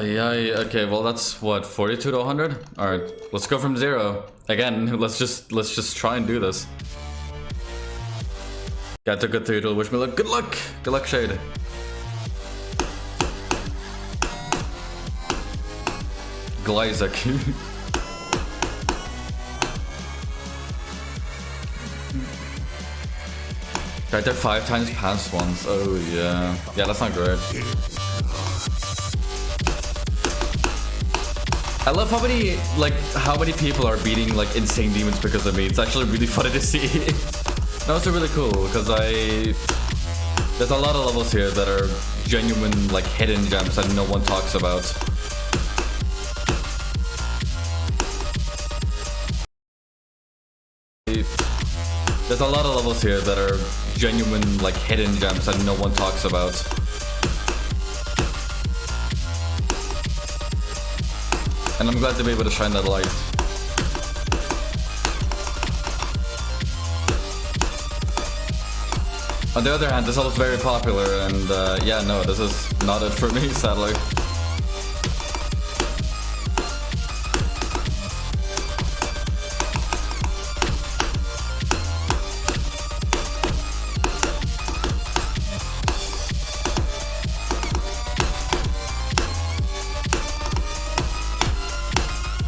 yeah. Okay, well that's what, 42 to 100? Alright, let's go from 0. Again, let's just try and do this. Got to good 3 to wish me luck. Good luck! Good luck, Shade. Glizek. Right there 5 times past once. Oh yeah. Yeah, that's not great. I love how many people are beating like insane demons because of me. It's actually really funny to see. That was really cool because there's a lot of levels here that are genuine like hidden gems that no one talks about. There's a lot of levels here that are genuine like hidden gems that no one talks about. And I'm glad to be able to shine that light. On the other hand, this level is very popular and yeah, no, this is not it for me, sadly.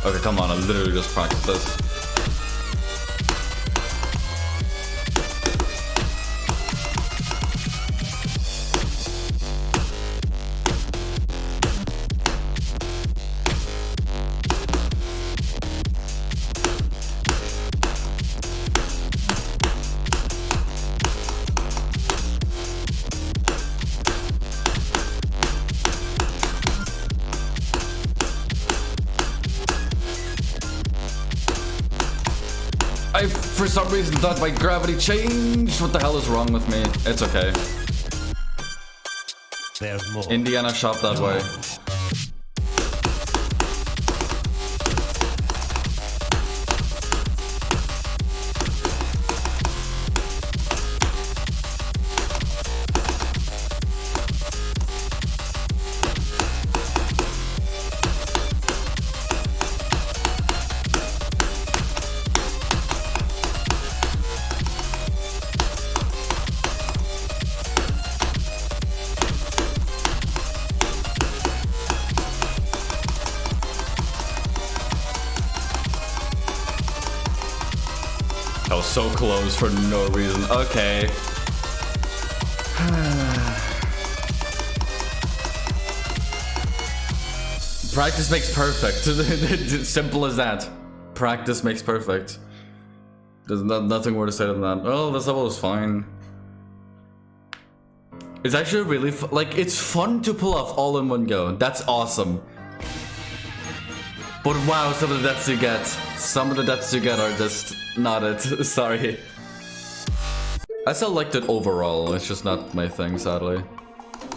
Okay, come on, I literally just practiced this. I, for some reason, thought my gravity changed. What the hell is wrong with me? It's okay. There's more. Indiana shop that way. I was so close for no reason. Okay. Practice makes perfect. Simple as that. Practice makes perfect. There's nothing more to say than that. Oh, this level is fine. It's actually really like, it's fun to pull off all in one go. That's awesome. But wow, some of the deaths you get. Some of the deaths you get are just not it. Sorry. I still liked it overall. It's just not my thing, sadly.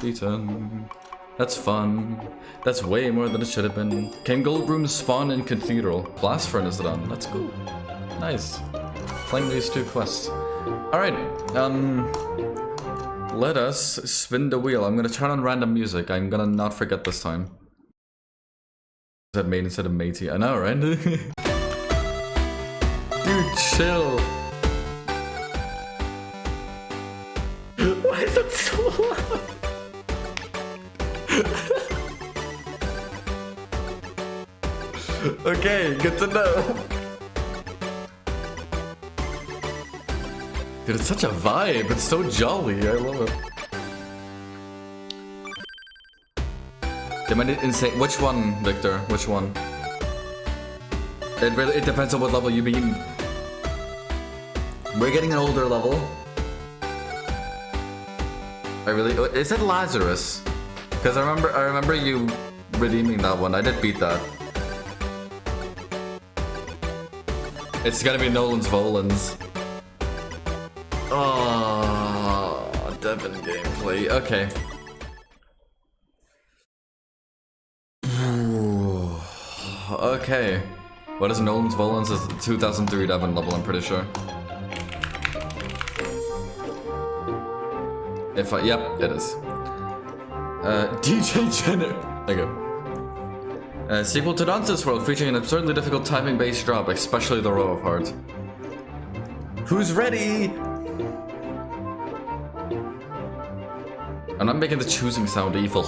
Beaten. That's fun. That's way more than it should have been. Can gold rooms spawn in Cathedral? Blast Furnace done. That's cool. Nice. Playing these 2 quests. Alright. Let us spin the wheel. I'm gonna turn on random music. I'm gonna not forget this time. That made instead of matey. I know, right? Dude, chill. Why is it so loud? Okay, good to know. Dude, it's such a vibe. It's so jolly. I love it. They might insane. Which one, Victor? Which one? It depends on what level you mean. We're getting an older level. Is it Lazarus? Because I remember you redeeming that one. I did beat that. It's gonna be Nolan's Volans. Oh, Devin gameplay. Okay. Okay. What is Nolan's Volans? Is 2003 Devin level, I'm pretty sure. Yep, it is. DJ Jenner. Okay. Sequel to Dante's World featuring an absurdly difficult timing-based drop, especially the row part. Who's ready? And I'm making the choosing sound evil.